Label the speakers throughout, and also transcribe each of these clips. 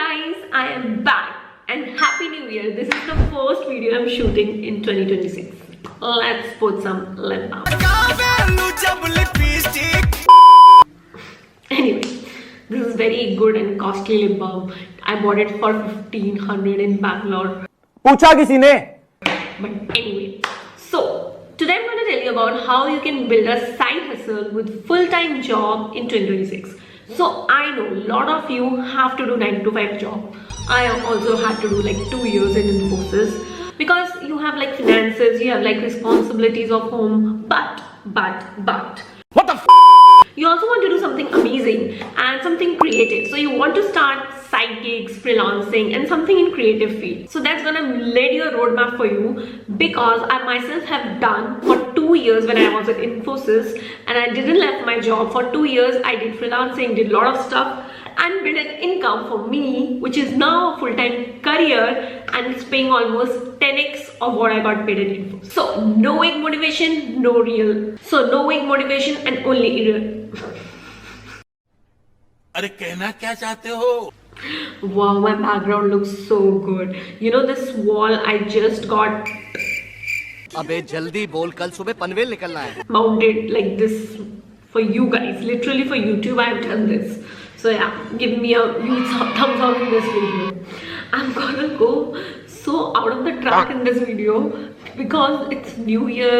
Speaker 1: guys, I am back and Happy New Year. This is the first video I'm shooting in 2026. Let's put some lip balm. Anyway, this is very good and costly lip balm. I bought it for 1500 in Bangalore.
Speaker 2: पूछा किसी ने?
Speaker 1: But anyway, so today I'm going to tell you about how you can build a side hustle with full-time job in 2026. So I know a lot of you have to do 9 to 5 job. I also had to do like 2 years in Infosys because you have like finances, you have like responsibilities of home, but
Speaker 2: What the f?
Speaker 1: you also want to do something amazing and something creative. So you want to start side gigs, freelancing and something in creative field. So that's gonna lead you a roadmap for you, because I myself have done for 2 years when I was at Infosys, and I didn't left my job for 2 years. I did freelancing, did a lot of stuff and built an income for me, which is now a full-time career, and it's paying almost 10x of what I got paid in Infosys. So no vague motivation, no real. So no vague motivation and only real.
Speaker 3: अरे कहना क्या चाहते हो?
Speaker 1: Wow, my background looks so good. You know this wall I just got
Speaker 2: अबे जल्दी बोल, कल सुबह पनवेल निकलना है.
Speaker 1: mounted like this for you guys. Literally for YouTube I have done this. So yeah, give me a huge thumbs up in this video. I'm gonna go so out of the track in this video because it's New Year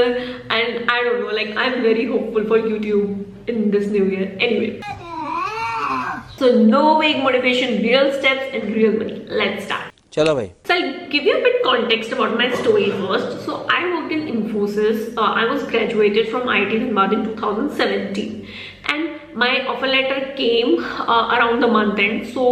Speaker 1: and I don't know, like I'm very hopeful for YouTube in this New Year. Anyway, so no vague motivation, real steps and real money. Let's start.
Speaker 2: चलो भाई.
Speaker 1: So I'll give you a bit context about my story first. So I worked in Infosys. I was graduated from IIT Dhanbad in 2017, and my offer letter came around the month end, so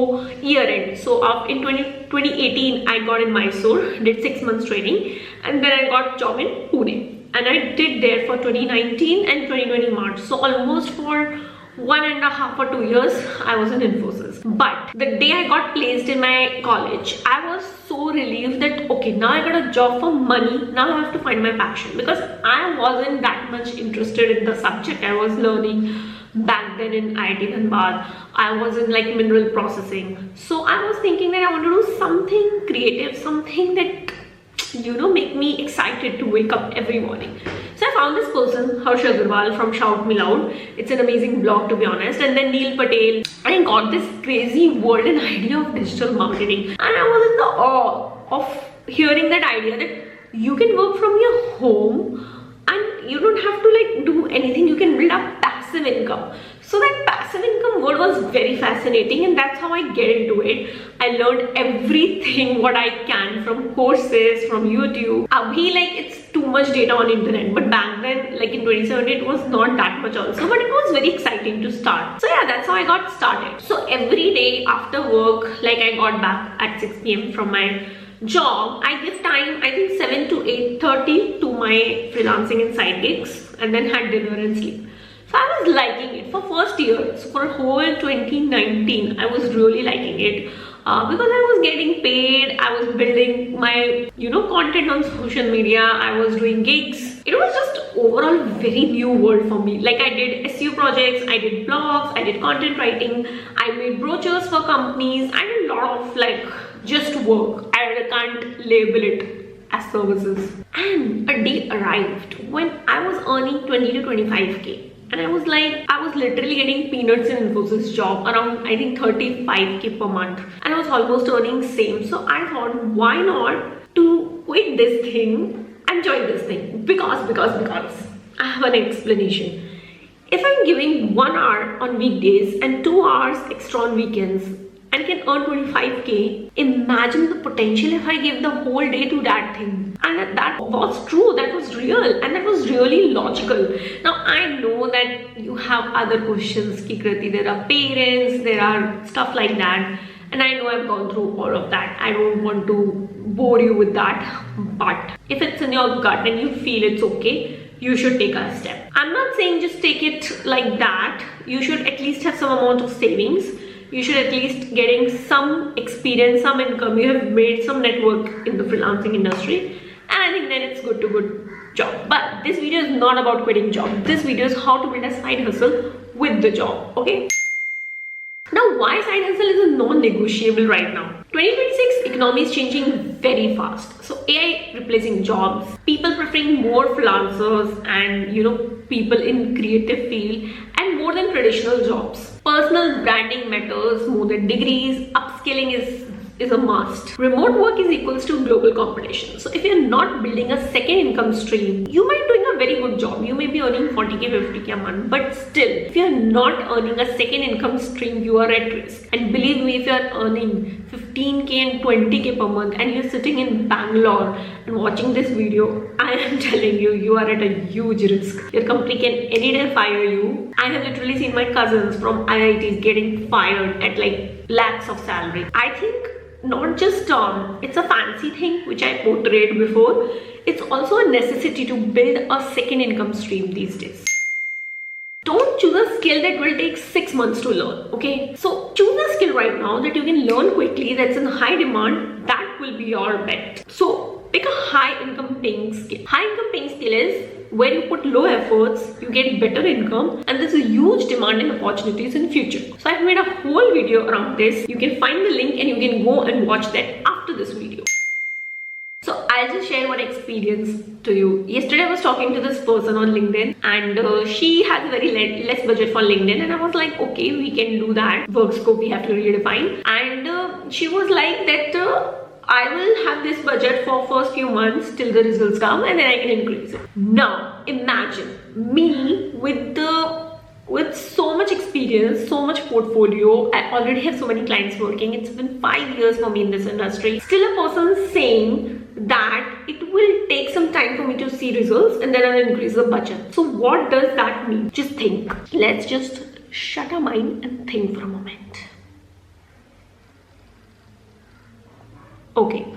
Speaker 1: year end. So in 2018 I got in Mysore, did 6 months training, and then I got job in Pune, and I did there for 2019 and 2020 March. So almost for 1.5 or 2 years I was in Infosys. But the day I got placed in my college, I was so relieved that okay, now I got a job for money. Now I have to find my passion, because I wasn't that much interested in the subject I was learning back then in IIT Dhanbad. I was in like mineral processing, so I was thinking that I want to do something creative, something that, you know, make me excited to wake up every morning. So I found this person, Harsh Agarwal from Shout Me Loud. It's an amazing blog, to be honest. And then Neil Patel. I got this crazy world and idea of digital marketing, and I was in the awe of hearing that idea that you can work from your home and you don't have to like do anything. You can build up passive income. So that passive income word was very fascinating, and that's how I get into it. I learned everything what I can from courses, from YouTube. Abhi, like, it's too much data on internet, but back then, like in 2017, it was not that much also, but it was very exciting to start. So yeah, that's how I got started. So every day after work, like I got back at 6 p.m. from my job, I give time, I think 7 to 8:30 to my freelancing and side gigs, and then had dinner and sleep. So I was liking it for first year. So for whole 2019, I was really liking it because I was getting paid. I was building my, you know, content on social media. I was doing gigs. It was just overall very new world for me. Like I did SEO projects, I did blogs, I did content writing, I made brochures for companies. I did a lot of like just work. I can't label it as services. And a day arrived when I was earning 20 to 25k. And I was like, I was literally getting peanuts in Infosys job, around I think 35k per month. And I was almost earning same. So I thought, why not to quit this thing and join this thing? Because I have an explanation. If I'm giving 1 hour on weekdays and 2 hours extra on weekends, and can earn 25k, imagine the potential if I gave the whole day to that thing. And that was true, that was real, and that was really logical. Now I know that you have other questions, Ki Kriti, there are parents, there are stuff like that, and I know I've gone through all of that. I don't want to bore you with that, but if it's in your gut and you feel it's okay, you should take a step. I'm not saying just take it like that. You should at least have some amount of savings. You should at least getting some experience, some income. You have made some network in the freelancing industry, and I think then it's good to good job. But this video is not about quitting job. This video is how to build a side hustle with the job, okay? Now why side hustle is a non-negotiable right now. 2026 economy is changing very fast. So AI replacing jobs, people preferring more freelancers and people in creative field and more than traditional jobs. Personal branding matters more than degrees. Upskilling is a must. Remote work is equals to global competition. So if you're not building a second income stream, you might be doing a very good job. You may be earning 40k, 50k a month, but still, if you're not earning a second income stream, you are at risk. And believe me, if you're earning 15k and 20k per month and you're sitting in Bangalore and watching this video, I am telling you, you are at a huge risk. Your company can any day fire you. I have literally seen my cousins from IITs getting fired at like lakhs of salary. I think not just it's a fancy thing which I portrayed before, it's also a necessity to build a second income stream these days. Don't choose a skill that will take 6 months to learn, okay? So choose a skill right now that you can learn quickly, that's in high demand, that will be your bet. So pick a high income paying skill. High income paying skill is where you put low efforts, you get better income, and there's a huge demand and opportunities in future. So I've made a whole video around this. You can find the link and you can go and watch that after this video. So I'll just share one experience to you. Yesterday I was talking to this person on LinkedIn and she has a very less budget for LinkedIn, and I was like, okay, we can do that. Work scope we have to redefine. And she was like that I will have this budget for first few months till the results come and then I can increase it. Now imagine me with so much experience, so much portfolio. I already have so many clients working. It's been 5 years for me in this industry. Still a person saying that it will take some time for me to see results and then I'll increase the budget. So what does that mean? Just think. Let's just shut our mind and think for a moment. Okay,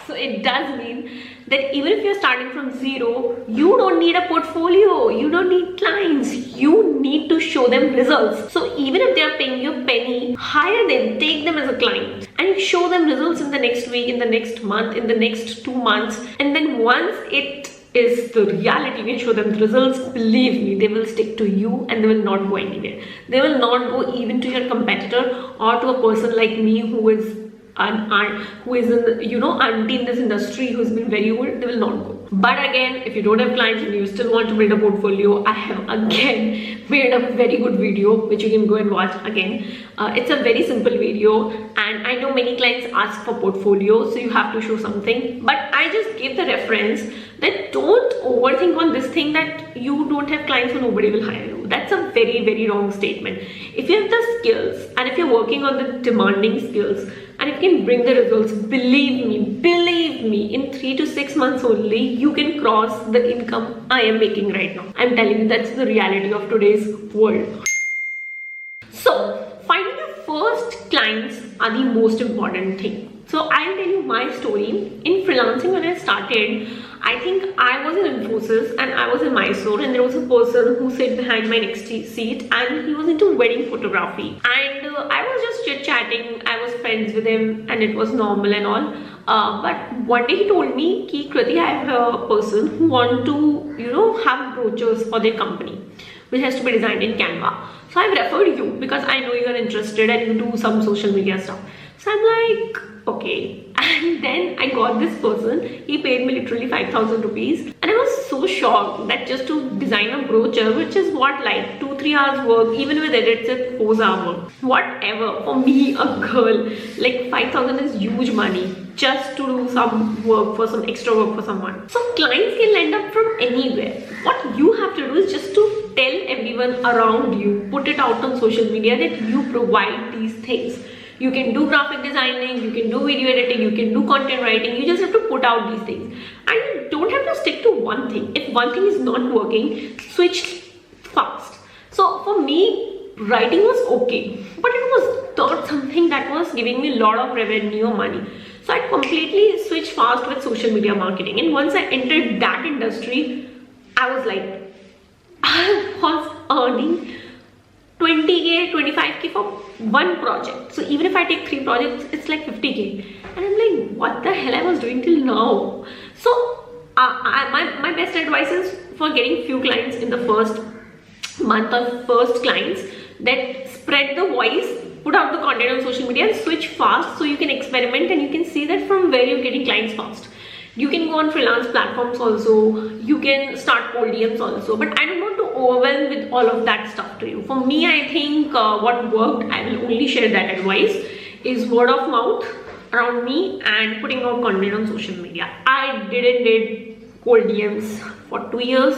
Speaker 1: so it does mean that even if you're starting from zero, you don't need a portfolio, you don't need clients, you need to show them results. So even if they're paying you a penny, hire them, take them as a client and show them results in the next week, in the next month, in the next 2 months. And then once it is the reality, you can show them the results, believe me, they will stick to you and they will not go anywhere. They will not go even to your competitor or to a person like me who is who is in auntie in this industry who's been very good. They will not go. But again, if you don't have clients and you still want to build a portfolio, I have again made a very good video which you can go and watch again. It's a very simple video and I know many clients ask for portfolio, so you have to show something, but I just gave the reference that don't overthink on this thing that you don't have clients so nobody will hire you. That's a very, very wrong statement. If you have the skills and if you're working on the demanding skills and if you can bring the results, believe me, in 3 to 6 months only, you can cross the income I am making right now. I'm telling you, that's the reality of today's world. So finding your first clients are the most important thing. So I'll tell you my story. In freelancing, when I started, I think I was in Infosys and I was in Mysore, and there was a person who sat behind my next seat and he was into wedding photography, and I was just chit-chatting. I was friends with him and it was normal and all, but one day he told me, Ki Kriti, I have a person who want to have brochures for their company which has to be designed in Canva. So I've referred you because I know you are interested and you do some social media stuff. So I'm like, okay. And then I got this person. He paid me literally 5,000 rupees. And I was so shocked that just to design a brochure, which is what, like 2-3 hours work, even with edits, it's 4 hours work. Whatever. For me, a girl, like 5,000 is huge money just to do some work for some extra work for someone. So clients can land up from anywhere. What you have to do is just to tell everyone around you, put it out on social media that you provide these things. You can do graphic designing, you can do video editing, you can do content writing. You just have to put out these things. And you don't have to stick to one thing. If one thing is not working, switch fast. So for me, writing was okay, but it was not something that was giving me a lot of revenue or money. So I completely switched fast with social media marketing. And once I entered that industry, I was like, I was earning 20k, 25k for one project. So even if I take 3 projects, it's like 50k. And I'm like, what the hell I was doing till now? So my best advice is for getting few clients in the first month or first clients, that spread the voice put out the content on social media and switch fast so you can experiment and you can see that from where you're getting clients fast. You can go on freelance platforms also, you can start cold DMs also, but I don't want to overwhelm with all of that stuff to you. For me, I think what worked, I will only share that advice, is word of mouth around me and putting out content on social media. I did cold DMs for 2 years.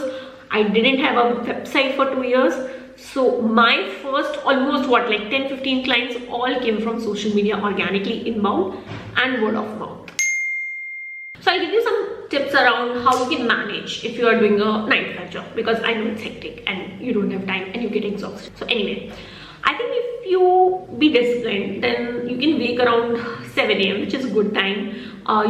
Speaker 1: I didn't have a website for 2 years. So my first almost 10-15 clients all came from social media organically, inbound and word of mouth. So I'll give you some tips around how you can manage if you are doing a 9-to-5 job, because I know it's hectic and you don't have time and you get exhausted. So anyway, I think if you be disciplined, then you can wake around 7 a.m, which is a good time.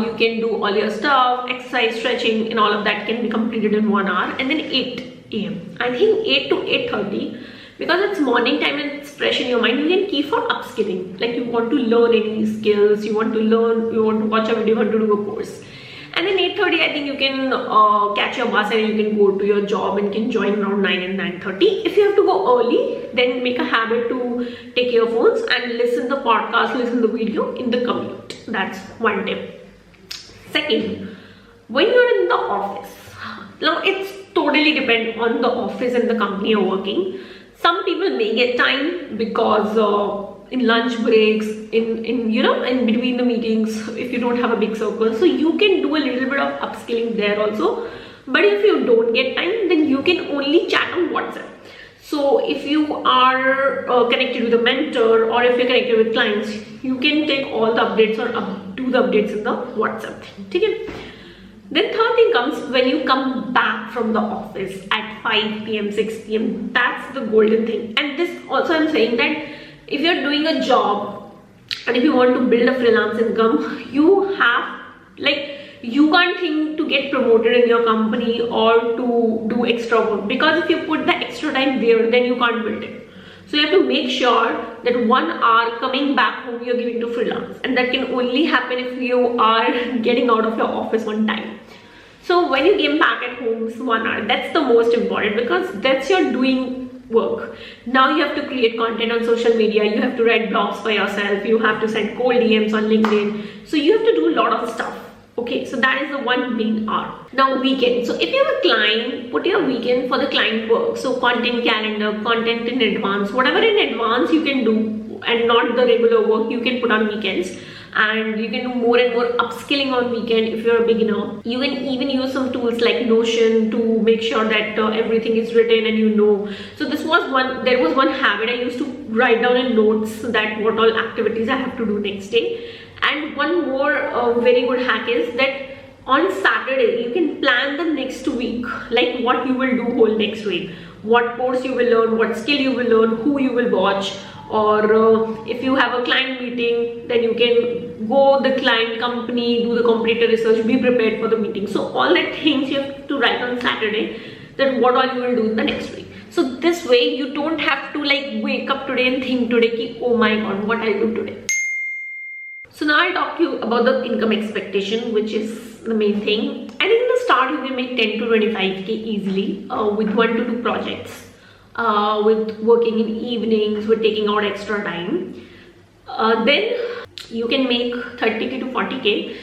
Speaker 1: You can do all your stuff, exercise, stretching, and all of that can be completed in 1 hour. And then 8 a.m. I think 8 to 8:30, because it's morning time and it's fresh in your mind, you can keep for upskilling. Like you want to learn any skills, you want to learn, you want to watch a video, you want to do a course. And then 8:30, I think you can catch your bus and you can go to your job and can join around 9 and 9:30. If you have to go early, then make a habit to take earphones and listen the podcast, listen the video in the commute. That's one tip. Second, when you're in the office, now it's totally depend on the office and the company you're working. Some people may get time because in lunch breaks, in between the meetings, if you don't have a big circle, so you can do a little bit of upskilling there also. But if you don't get time, then you can only chat on WhatsApp. So if you are connected with a mentor, or if you're connected with clients, you can take all the updates or do the updates in the WhatsApp. Okay? Then third thing comes when you come back from the office at 5 p.m, 6 p.m. That's the golden thing. And this also I'm saying that if you're doing a job and if you want to build a freelance income, you have, you can't think to get promoted in your company or to do extra work, because if you put the extra time there, then you can't build it. So you have to make sure that 1 hour coming back home you're giving to freelance, and that can only happen if you are getting out of your office on time. So when you came back at home, it's 1 hour. That's the most important, because that's your doing work. Now you have to create content on social media, you have to write blogs for yourself, you have to send cold DMs on LinkedIn. So you have to do a lot of stuff. Okay, so that is the one main hour. Now weekend. So if you have a client, put your weekend for the client work. So content calendar, content in advance, whatever in advance you can do, and not the regular work you can put on weekends. And you can do more and more upskilling on weekend if you're a beginner. You can even use some tools like Notion to make sure that everything is written and you know. So there was one habit I used to write down in notes that what all activities I have to do next day. And one more very good hack is that on Saturday you can plan the next week, like what you will do whole next week, what course you will learn, what skill you will learn, who you will watch, or if you have a client meeting, then you can go the client company, do the competitor research, be prepared for the meeting. So all that things you have to write on Saturday, that what all you will do the next week. So this way you don't have to wake up today and think today, oh my god, what I'll do today. So now I'll talk to you about the income expectation, which is the main thing. I think in the start you can make 10 to 25k easily with 1 to 2 projects, with working in evenings, with taking out extra time. Then you can make 30k to 40k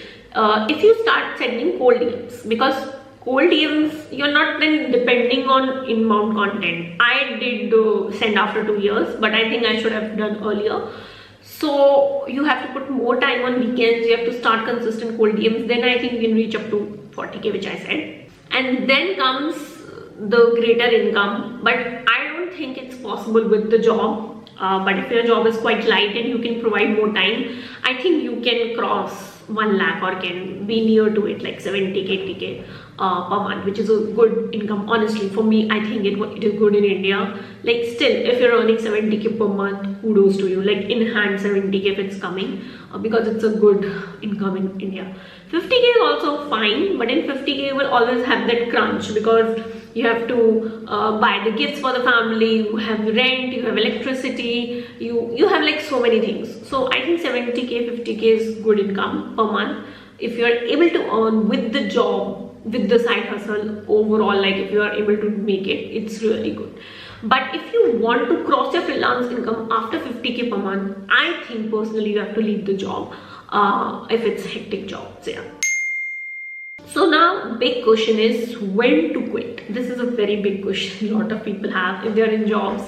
Speaker 1: if you start sending cold DMs, because cold DMs, you're not then depending on inbound content. I did send after 2 years, but I think I should have done earlier. So you have to put more time on weekends, you have to start consistent cold DMs, then I think you can reach up to 40k, which I said. And then comes the greater income, but I don't think it's possible with the job. But if your job is quite light and you can provide more time, I think you can cross 1 lakh or can be near to it, like 70k, 80k per month, which is a good income. Honestly, for me, I think it is good in India. Still, if you're earning 70k per month, kudos to you. In hand 70k if it's coming, because it's a good income in India. 50k is also fine, but in 50k you will always have that crunch, because you have to buy the gifts for the family, you have rent, you have electricity, you have so many things. So I think 70k, 50k is good income per month if you are able to earn with the job, with the side hustle overall. If you are able to make it, it's really good. But if you want to cross your freelance income after 50k per month, I think personally you have to leave the job if it's a hectic job. So yeah. So now big question is when to quit. This is a very big question a lot of people have if they're in jobs.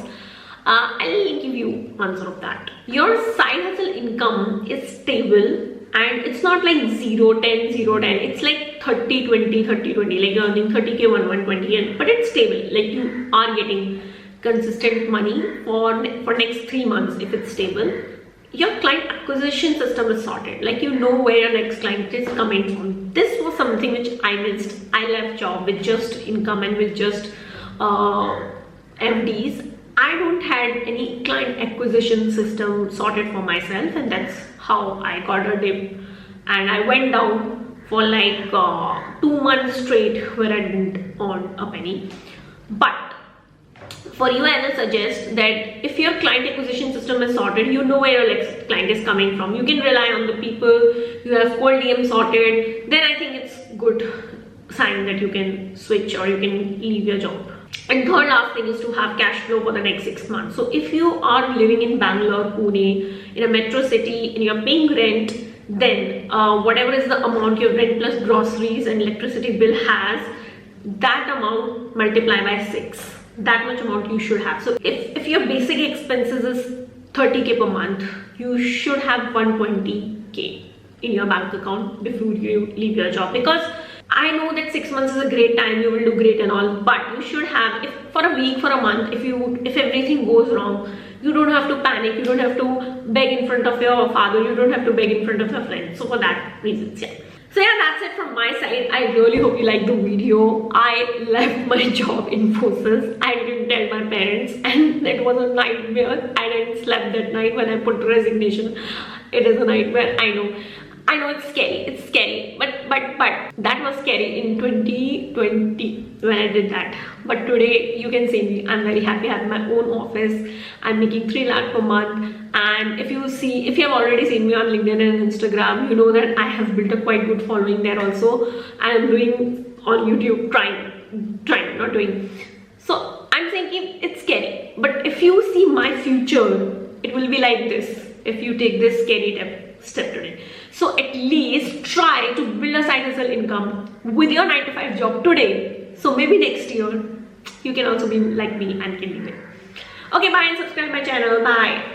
Speaker 1: I'll give you answer of that. Your side hustle income is stable and it's not like 0 10 0 10. It's like 30 20 30 20, like you're earning 30k 120, and but it's stable, like you are getting consistent money for next 3 months if it's stable. Your client acquisition system is sorted, like you know where your next client is coming from. This was something which I missed. I left job with just income and with just MDs. I don't had any client acquisition system sorted for myself, and that's how I got a dip, and I went down for like 2 months straight where I didn't earn a penny. But for you, I will suggest that if your client acquisition system is sorted, you know where your next client is coming from, you can rely on the people, you have cold DM sorted, then I think it's good sign that you can switch or you can leave your job. And third last thing is to have cash flow for the next 6 months. So if you are living in Bangalore, Pune, in a metro city and you're paying rent, then whatever is the amount your rent plus groceries and electricity bill has, that amount multiply by 6. That much amount you should have. So if your basic expenses is 30k per month, you should have 120k in your bank account before you leave your job. Because I know that 6 months is a great time, you will do great and all, but you should have, if for a week, for a month, if everything goes wrong, you don't have to panic, you don't have to beg in front of your father, you don't have to beg in front of your friends. So for that reasons, yeah. So yeah, that's it from my side. I really hope you liked the video. I left my job in Infosys. I didn't tell my parents, and it was a nightmare. I didn't sleep that night when I put resignation. It is a nightmare. I know it's scary, but that was scary in 2020 when I did that. But today you can see me, I'm very happy. I have my own office, I'm making 3 lakh per month, and if you have already seen me on LinkedIn and Instagram, you know that I have built a quite good following there also. I am doing on YouTube, trying, not doing. So I'm thinking it's scary, but if you see my future, it will be like this if you take this scary step today. So at least try to build a side hustle income with your 9 to 5 job today. So maybe next year you can also be like me and can leave it. Okay, bye and subscribe my channel. Bye.